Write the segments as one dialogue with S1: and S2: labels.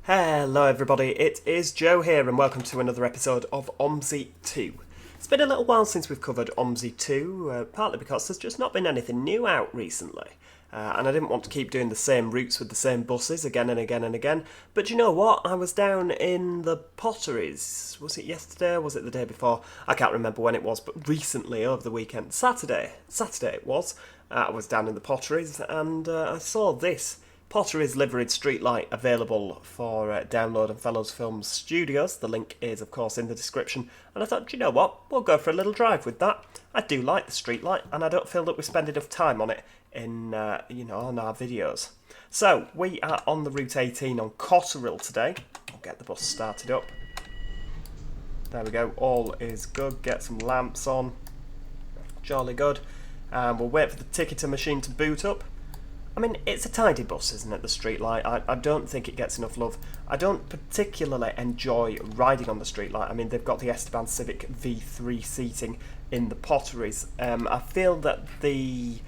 S1: Hello everybody, it is Joe here and welcome to another episode of OMSI 2. It's been a little while since we've covered OMSI 2, partly because there's just not been anything new out recently. And I didn't want to keep doing the same routes with the same buses again and again and again. But do you know what? I was down in the Potteries. Was it yesterday or was it the day before? I can't remember when it was, but recently over the weekend. Saturday it was. I was down in the Potteries and I saw this Potteries liveried streetlight available for download in Fellows Films Studios. The link is, of course, in the description. And I thought, do you know what? We'll go for a little drive with that. I do like the streetlight, and I don't feel that we spend enough time on it in, on our videos. So we are on the Route 18 on Cotterell today. I'll get the bus started up. There we go. All is good. Get some lamps on. Jolly good. And we'll wait for the ticketer machine to boot up. I mean, it's a tidy bus, isn't it, the Streetlight? I don't think it gets enough love. I don't particularly enjoy riding on the Streetlight. I mean, they've got the Esteban Civic V3 seating in the Potteries. I feel that the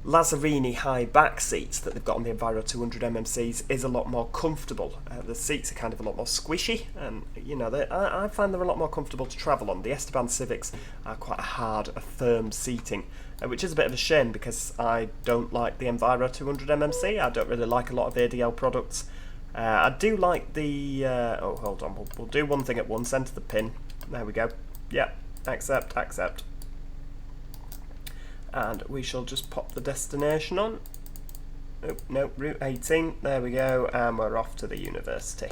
S1: Lazzarini high back seats that they've got on the Enviro 200 MMCs is a lot more comfortable. The seats are kind of a lot more squishy, and I find they're a lot more comfortable to travel on. The Esteban Civics are quite a hard, a firm seating, which is a bit of a shame because I don't like the Enviro 200 MMC. I don't really like a lot of ADL products. I do like the... oh, hold on, we'll do one thing at once. Enter the pin. There we go. Yeah, accept. And we shall just pop the destination on. Oh, no, Route 18. There we go, and we're off to the university.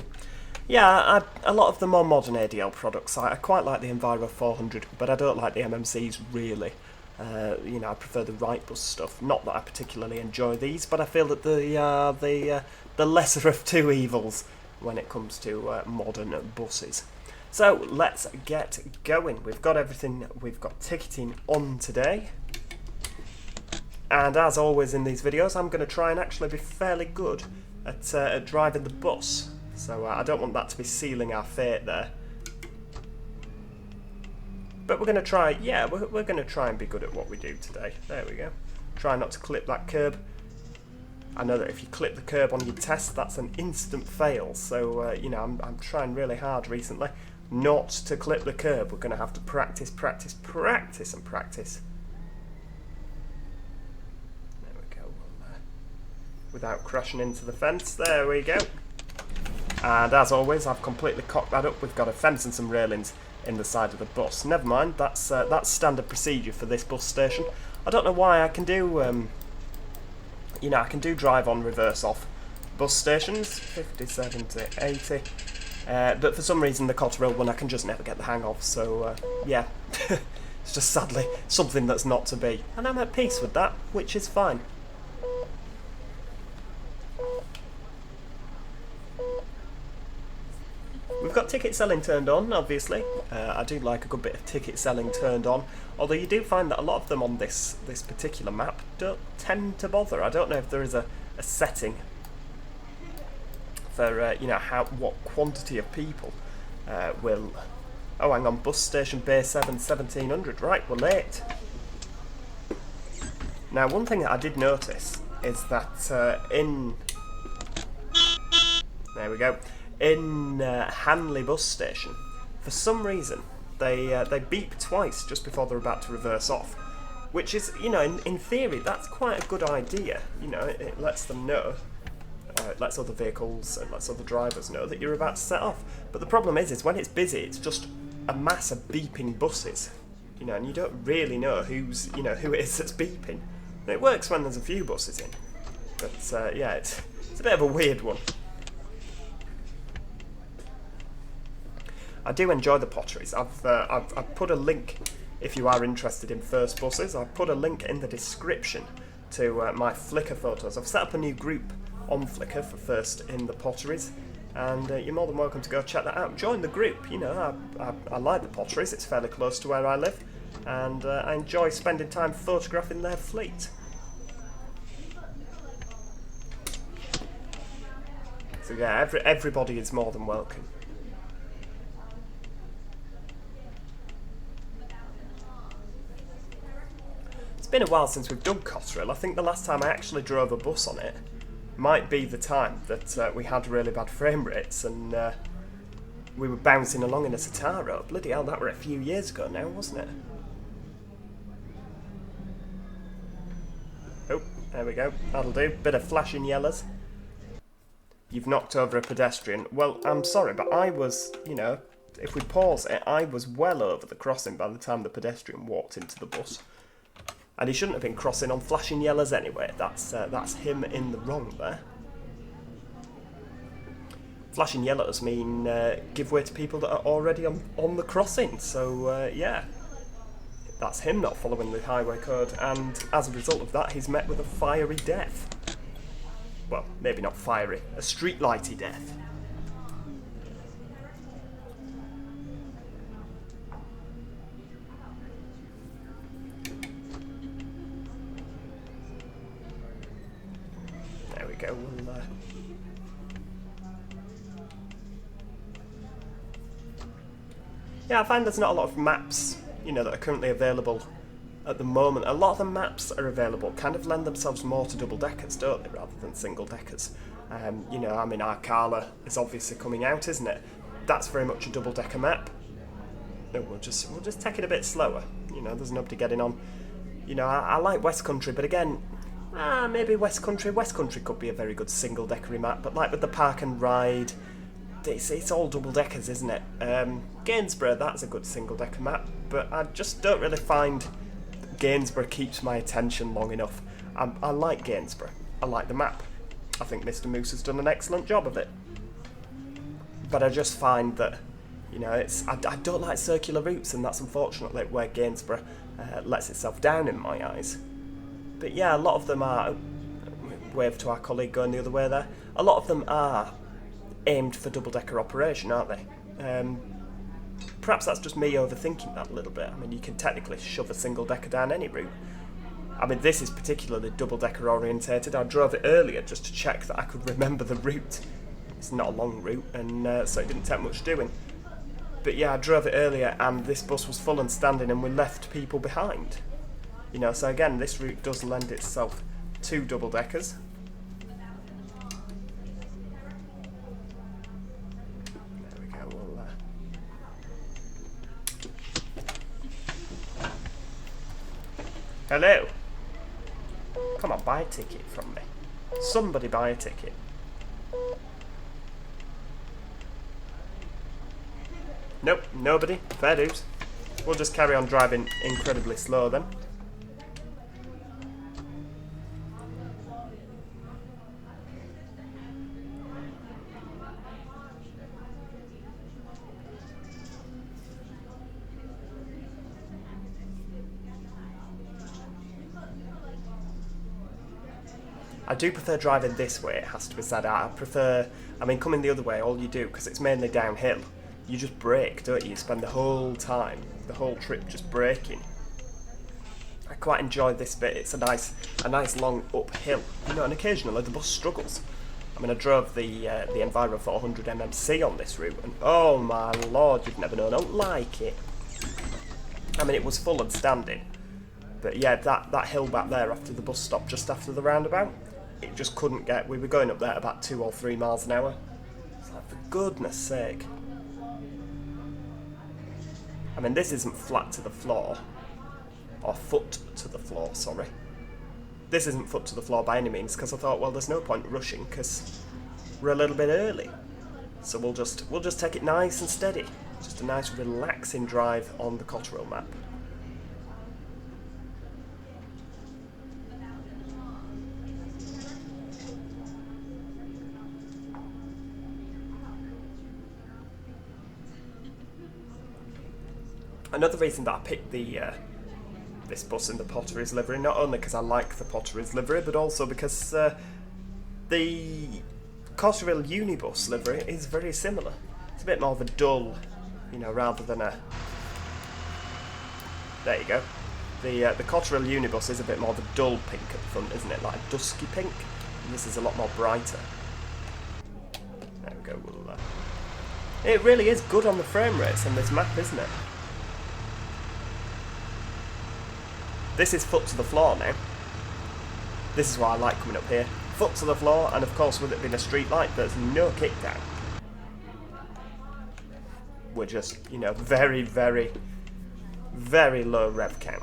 S1: Yeah, a lot of the more modern ADL products, I quite like the Enviro 400, but I don't like the MMCs really. I prefer the Wright bus stuff. Not that I particularly enjoy these, but I feel that they are the lesser of two evils when it comes to modern buses. So let's get going. We've got everything. We've got ticketing on today. And as always in these videos, I'm going to try and actually be fairly good at driving the bus. So I don't want that to be sealing our fate there. But we're going to try, yeah, we're going to try and be good at what we do today. There we go. Try not to clip that curb. I know that if you clip the curb on your test, that's an instant fail. So, I'm trying really hard recently not to clip the curb. We're going to have to practice. Without crashing into the fence. There we go. And as always, I've completely cocked that up. We've got a fence and some railings in the side of the bus. Never mind, that's standard procedure for this bus station. I don't know why I can do, I can do drive on, reverse off bus stations, 50, 70, 80. But for some reason, the Cotterell one I can just never get the hang of. So yeah, it's just sadly something that's not to be, and I'm at peace with that, which is fine. We've got ticket selling turned on, obviously. I do like a good bit of ticket selling turned on, although you do find that a lot of them on this particular map don't tend to bother. I don't know if there is a setting for what quantity of people will... Oh, hang on, bus station Bay 7, 1700. Right, we're late. Now, one thing that I did notice is that in... There we go. In Hanley bus station, for some reason, they beep twice just before they're about to reverse off, which is, in theory, that's quite a good idea. It lets them know, it lets other vehicles, it lets other drivers know that you're about to set off. But the problem is when it's busy, it's just a mass of beeping buses, and you don't really know who it is that's beeping. And it works when there's a few buses in, but yeah, it's a bit of a weird one. I do enjoy the Potteries. I've put a link, if you are interested in first buses, I've put a link in the description to my Flickr photos. I've set up a new group on Flickr for First in the Potteries, and you're more than welcome to go check that out. Join the group. I like the Potteries. It's fairly close to where I live, and I enjoy spending time photographing their fleet. So yeah, everybody is more than welcome. It's been a while since we've done Cotterell. I think the last time I actually drove a bus on it might be the time that we had really bad frame rates and we were bouncing along in a Citaro. Bloody hell, that were a few years ago now, wasn't it? Oh, there we go. That'll do. Bit of flashing yellows. You've knocked over a pedestrian. Well, I'm sorry, but I was, you know, if we pause it, I was well over the crossing by the time the pedestrian walked into the bus. And he shouldn't have been crossing on flashing yellows anyway. That's him in the wrong there. Flashing yellows mean give way to people that are already on the crossing. So, yeah. That's him not following the highway code. And as a result of that, he's met with a fiery death. Well, maybe not fiery. A streetlighty death. There we go. Yeah, I find there's not a lot of maps, you know, that are currently available at the moment. A lot of the maps that are available kind of lend themselves more to double-deckers, don't they, rather than single-deckers. You know, I mean, Arcala is obviously coming out, isn't it? That's very much a double-decker map. No, we'll just take it a bit slower. You know, there's nobody getting on. You know, I like West Country, but again, maybe West Country could be a very good single-deckery map, but like with the Park and Ride, it's all double-deckers, isn't it? Gainsborough, that's a good single-decker map, but I just don't really find Gainsborough keeps my attention long enough. I like Gainsborough. I like the map. I think Mr. Moose has done an excellent job of it. But I just find that, you know, I don't like circular routes, and that's unfortunately where Gainsborough lets itself down in my eyes. But yeah, a lot of them are, wave to our colleague going the other way there, a lot of them are aimed for double-decker operation, aren't they? Perhaps that's just me overthinking that a little bit. I mean, you can technically shove a single-decker down any route. I mean, this is particularly double-decker orientated. I drove it earlier just to check that I could remember the route. It's not a long route, and so it didn't take much doing. But yeah, I drove it earlier, and this bus was full and standing, and we left people behind. You know, so again, this route does lend itself to double-deckers. Hello? Come on, buy a ticket from me. Somebody buy a ticket. Nope, nobody. Fair dues. We'll just carry on driving incredibly slow then. I do prefer driving this way, it has to be said. I mean, coming the other way, all you do, because it's mainly downhill, you just brake, don't you? You spend the whole time, the whole trip just braking. I quite enjoy this bit. It's a nice long uphill, you know, and occasionally the bus struggles. I mean, I drove the Enviro 400 MMC on this route, and oh my lord, you'd never know, I don't like it. I mean, it was full and standing, but yeah, that hill back there after the bus stop, just after the roundabout, it just couldn't get. We were going up there about 2 or 3 miles an hour. It's like, for goodness sake. I mean, this isn't flat to the floor, or foot to the floor, sorry. This isn't foot to the floor by any means, because I thought, well, there's no point rushing, because we're a little bit early. So we'll just take it nice and steady. Just a nice relaxing drive on the Cotterell map. Another reason that I picked this bus in the Potteries livery, not only because I like the Potteries livery, but also because the Cotterell Unibus livery is very similar. It's a bit more of a dull, you know, rather than a... There you go. The Cotterell Unibus is a bit more of a dull pink at the front, isn't it? Like a dusky pink. And this is a lot more brighter. There we go. It really is good on the frame rates on this map, isn't it? This is foot to the floor now. This is why I like coming up here. foot to the floor, and of course with it being a street light, there's no kickdown. We're just, you know, very, very, very low rev count.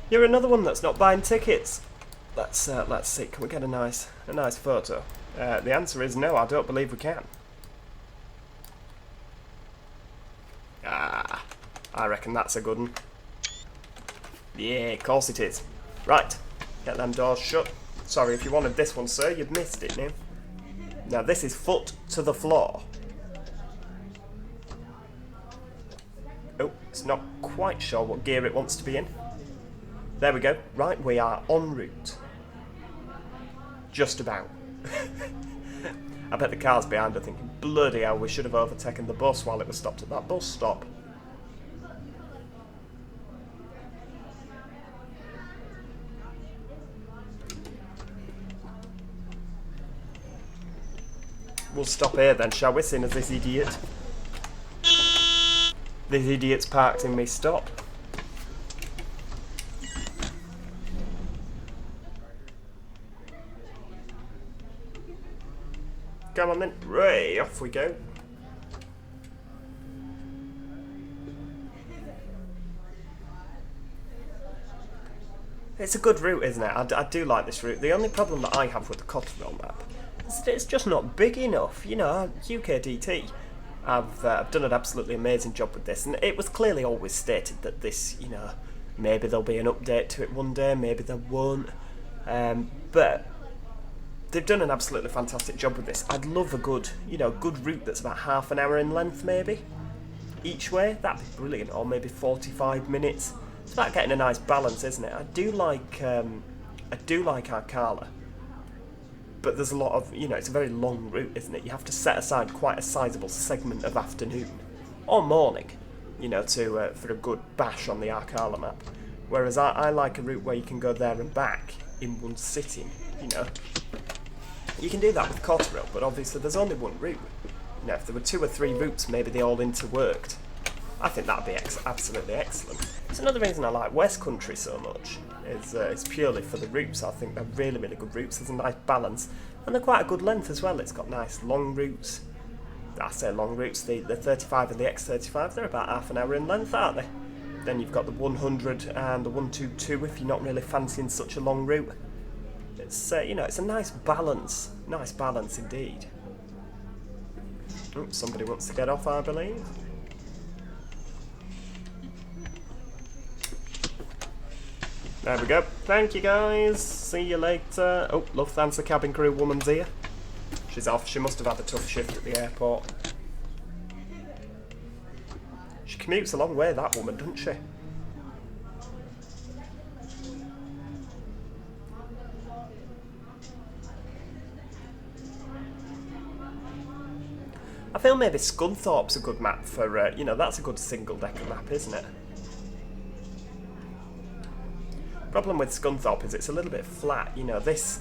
S1: You're another one that's not buying tickets. Let's see. Can we get a nice photo? The answer is no. I don't believe we can. Ah, I reckon that's a good one. Yeah, of course it is. Right, get them doors shut. Sorry, if you wanted this one, sir, you'd missed it now. Now this is foot to the floor. Oh, it's not quite sure what gear it wants to be in. There we go. Right, we are en route. Just about. I bet the car's behind her thinking, bloody hell, we should have overtaken the bus while it was stopped at that bus stop. We'll stop here then, shall we, seeing as this idiot's parked in me stop. Come on then, right, off we go. It's a good route, isn't it? I do like this route. The only problem that I have with the Cotterell map is that it's just not big enough. You know, UKDT have done an absolutely amazing job with this, and it was clearly always stated that this, you know, maybe there'll be an update to it one day, maybe there won't, but they've done an absolutely fantastic job with this. I'd love a good, you know, good route that's about half an hour in length, maybe each way. That'd be brilliant. Or maybe 45 minutes. It's about getting a nice balance, isn't it? I do like Arcala, but there's a lot of, you know, it's a very long route, isn't it? You have to set aside quite a sizable segment of afternoon or morning, you know, to for a good bash on the Arcala map. Whereas I like a route where you can go there and back in one sitting, you know. You can do that with Cotterell, but obviously there's only one route. You know, if there were 2 or 3 routes, maybe they all interworked. I think that'd be absolutely excellent. It's another reason I like West Country so much. It's purely for the routes. I think they're really, really good routes. There's a nice balance, and they're quite a good length as well. It's got nice long routes. I say long routes. The 35 and the X35, they're about half an hour in length, aren't they? Then you've got the 100 and the 122 if you're not really fancying such a long route. It's you know, it's a nice balance indeed. Oops, somebody wants to get off, I believe. There we go. Thank you guys. See you later. Oh, Lufthansa cabin crew woman's here. She's off. She must have had a tough shift at the airport. She commutes a long way, that woman, doesn't she? I feel maybe Scunthorpe's a good map for, you know, that's a good single-decker map, isn't it? Problem with Scunthorpe is it's a little bit flat, you know, it's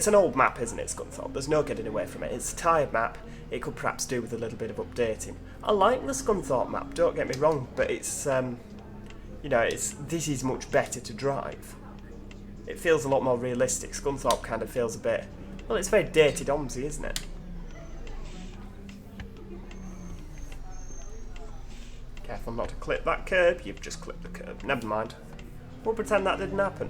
S1: an old map, isn't it, Scunthorpe? There's no getting away from it. It's a tired map. It could perhaps do with a little bit of updating. I like the Scunthorpe map, don't get me wrong, but it's, you know, this is much better to drive. It feels a lot more realistic. Scunthorpe kind of feels a bit, well, it's very dated OMSI, isn't it? Careful not to clip that curb. You've just clipped the curb. Never mind. We'll pretend that didn't happen.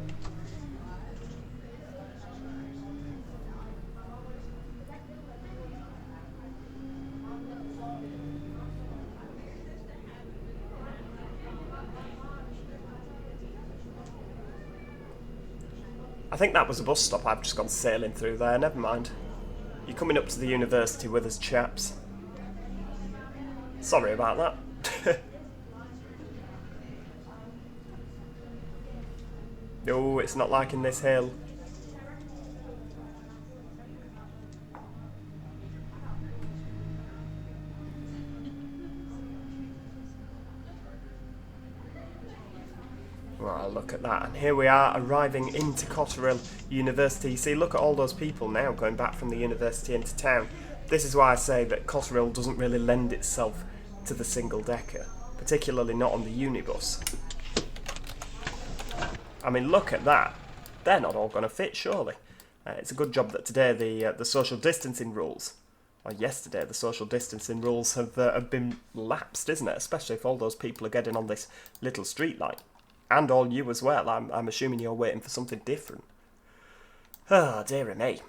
S1: I think that was a bus stop. I've just gone sailing through there. Never mind. You're coming up to the university with us, chaps. Sorry about that. No, it's not like in this hill. Well, look at that. And here we are arriving into Cotterell University. See, look at all those people now going back from the university into town. This is why I say that Cotterell doesn't really lend itself to the single-decker. particularly not on the unibus. I mean, look at that. They're not all going to fit, surely. It's a good job that today the social distancing rules, or yesterday the social distancing rules have been lapsed, isn't it? Especially if all those people are getting on this little streetlight. And all you as well. I'm assuming you're waiting for something different. Oh, dearie me.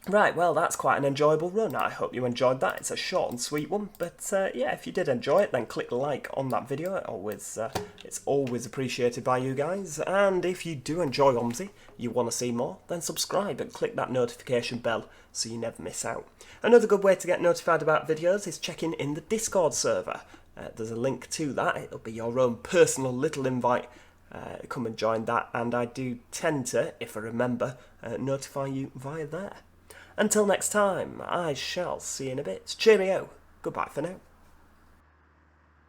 S1: Right, well, that's quite an enjoyable run. I hope you enjoyed that. It's a short and sweet one, but yeah, if you did enjoy it, then click like on that video. It's always appreciated by you guys. And if you do enjoy OMSI, you want to see more, then subscribe and click that notification bell so you never miss out. Another good way to get notified about videos is checking in the Discord server. There's a link to that. It'll be your own personal little invite. Come and join that, and I do tend to, if I remember, notify you via there. Until next time, I shall see you in a bit. Cheerio. Goodbye for now.